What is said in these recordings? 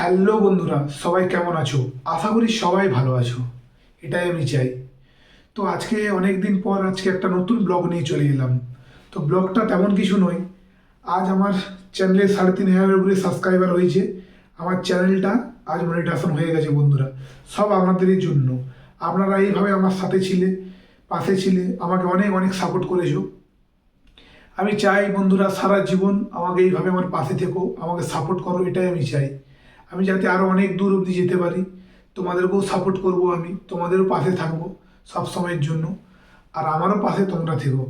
Hello বন্ধুরা, সবাই কেমন আছো? আশা করি সবাই ভালো আছো। এটাই আমি চাই। তো আজকে অনেক দিন পর একটা নতুন ব্লগ নিয়ে চলে এলাম। তো ব্লগটা তেমন কিছু নয়। আজ আমার চ্যানেলে 3,500 উপরে সাবস্ক্রাইবার হয়েছে। আমার চ্যানেলটা আজ মনিটাইজেশন হয়ে গেছে বন্ধুরা। সব আপনাদেরই জন্য। আপনারা এইভাবে আমার সাথে ছিলে, পাশে ছিলে, আমাকে অনেক অনেক সাপোর্ট করেছো। আমি চাই বন্ধুরা সারা জীবন আমাকে এইভাবে আমার পাশে থেকো, আমাকে সাপোর্ট করো, এটাই আমি চাই। আমি যাতে আরও অনেক দূর অবধি যেতে পারি। তোমাদেরকেও সাপোর্ট করব, আমি তোমাদেরও পাশে থাকবো সব সময়ের জন্য। আর আমারও পাশে তোমরা থেকো।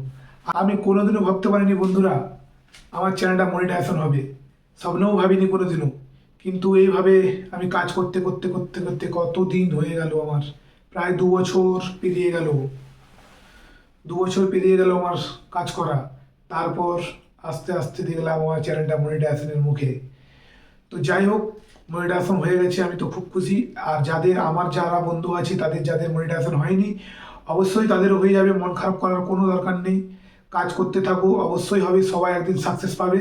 আমি কোনোদিনও ভাবতে পারিনি বন্ধুরা আমার চ্যানেলটা মনিটাইজেশন হবে। স্বপ্নেও ভাবিনি কোনোদিনও। কিন্তু এইভাবে আমি কাজ করতে করতে করতে করতে কত দিন হয়ে গেল আমার। প্রায় 2 বছর পেরিয়ে গেল। 2 বছর পেরিয়ে গেল আমার কাজ করা। তারপর আস্তে আস্তে দেখলাম আমার চ্যানেলটা মনিটাইজেশনের মুখে। তো যাই হোক, মনিটাইজেশন হয়ে গেছে, আমি তো খুব খুশি। আর আমার যারা বন্ধু আছে তাদের যাদের মনিটাইজেশন হয়নি, অবশ্যই তাদেরও হয়ে যাবে। মন খারাপ করার কোনো দরকার নেই। কাজ করতে থাকো, অবশ্যই হবে। সবাই একদিন সাকসেস পাবে।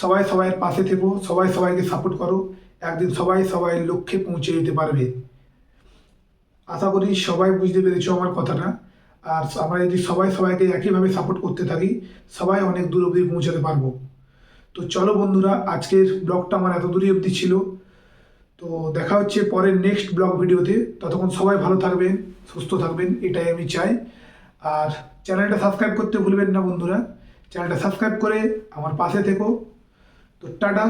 সবাই সবাইয়ের পাশে থেকো, সবাই সবাইকে সাপোর্ট করো। একদিন সবাই সবাই লক্ষ্যে পৌঁছে যেতে পারবে। আশা করি সবাই বুঝতে পেরেছো আমার কথাটা। আর আমরা যদি সবাই সবাইকে একইভাবে সাপোর্ট করতে থাকি, সবাই অনেক দূর অবধি পৌঁছাতে পারবো। তো চলো বন্ধুরা, আজকের ব্লগটা আমার এত দূরই অবধি ছিল। তো দেখা হচ্ছে পরের নেক্সট ব্লগ ভিডিওতে। ততক্ষণ সবাই ভালো থাকবেন, সুস্থ থাকবেন, এটাই আমি চাই। আর চ্যানেলটা সাবস্ক্রাইব করতে ভুলবেন না বন্ধুরা। চ্যানেলটা সাবস্ক্রাইব করে আমার পাশে থেকো। তো টাটা।